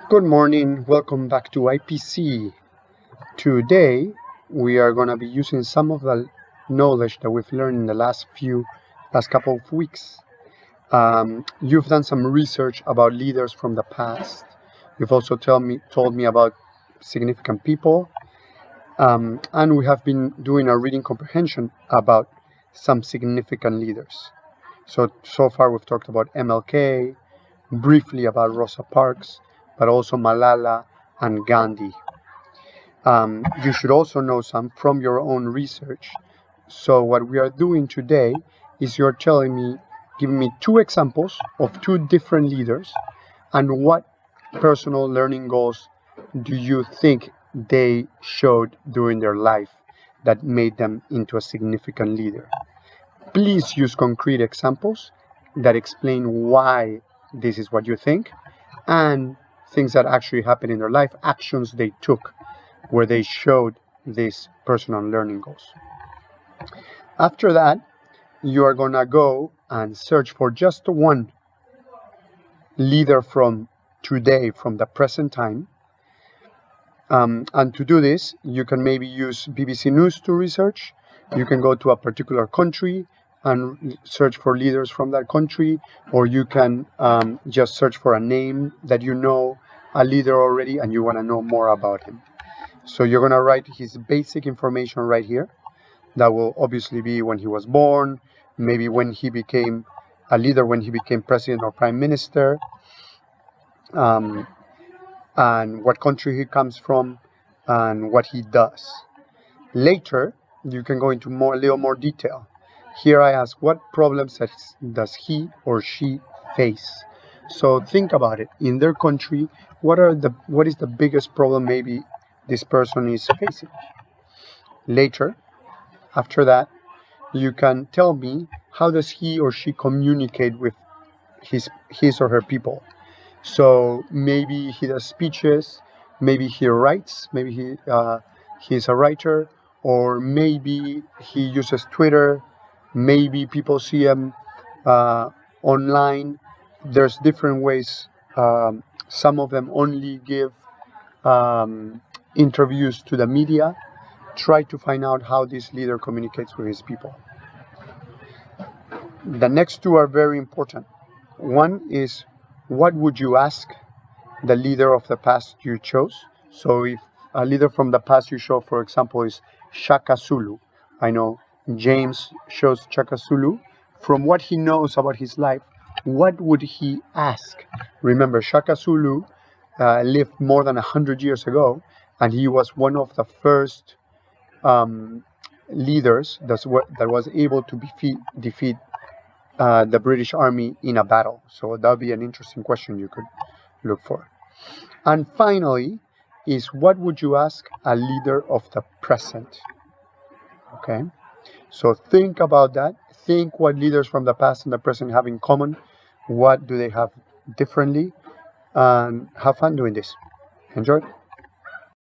Good morning, welcome back to IPC. Today we are going to be using some of the knowledge that we've learned in the last couple of weeks. You've done some research about leaders from the past. You've also told me about significant people, and we have been doing a reading comprehension about some significant leaders. So far we've talked about MLK, briefly about Rosa Parks, but also Malala and Gandhi. You should also know some from your own research. So what we are doing today is you're giving me two examples of two different leaders, and what personal learning goals do you think they showed during their life that made them into a significant leader. Please use concrete examples that explain why this is what you think, and things that actually happened in their life, actions they took where they showed these personal learning goals. After that, you are going to go and search for just one leader from today, from the present time. And to do this, you can maybe use BBC News to research. You can go to a particular country and search for leaders from that country, or you can just search for a name that you know a leader already and you want to know more about him. So you're going to write his basic information right here. That will obviously be when he was born, maybe when he became a leader, when he became president or prime minister, and what country he comes from, and what he does. Later, you can go into a little more detail. Here I ask, what problems does he or she face? So think about it. In their country, what is the biggest problem maybe this person is facing? Later, after that, you can tell me, how does he or she communicate with his or her people? So maybe he does speeches, maybe he writes, maybe he's a writer, or maybe he uses Twitter, maybe people see him online. There's different ways. Some of them only give interviews to the media. Try to find out how this leader communicates with his people. The next two are very important. One is, what would you ask the leader of the past you chose? So if a leader from the past you show, for example, is Shaka Zulu. I know James shows Shaka Zulu. From what he knows about his life, what would he ask? Remember, Shaka Zulu lived more than 100 years ago, and he was one of the first leaders that was able to defeat the British Army in a battle. So that would be an interesting question you could look for. And finally is, what would you ask a leader of the present? Okay, so think about that. Think what leaders from the past and the present have in common. What do they have differently? And have fun doing this. Enjoy.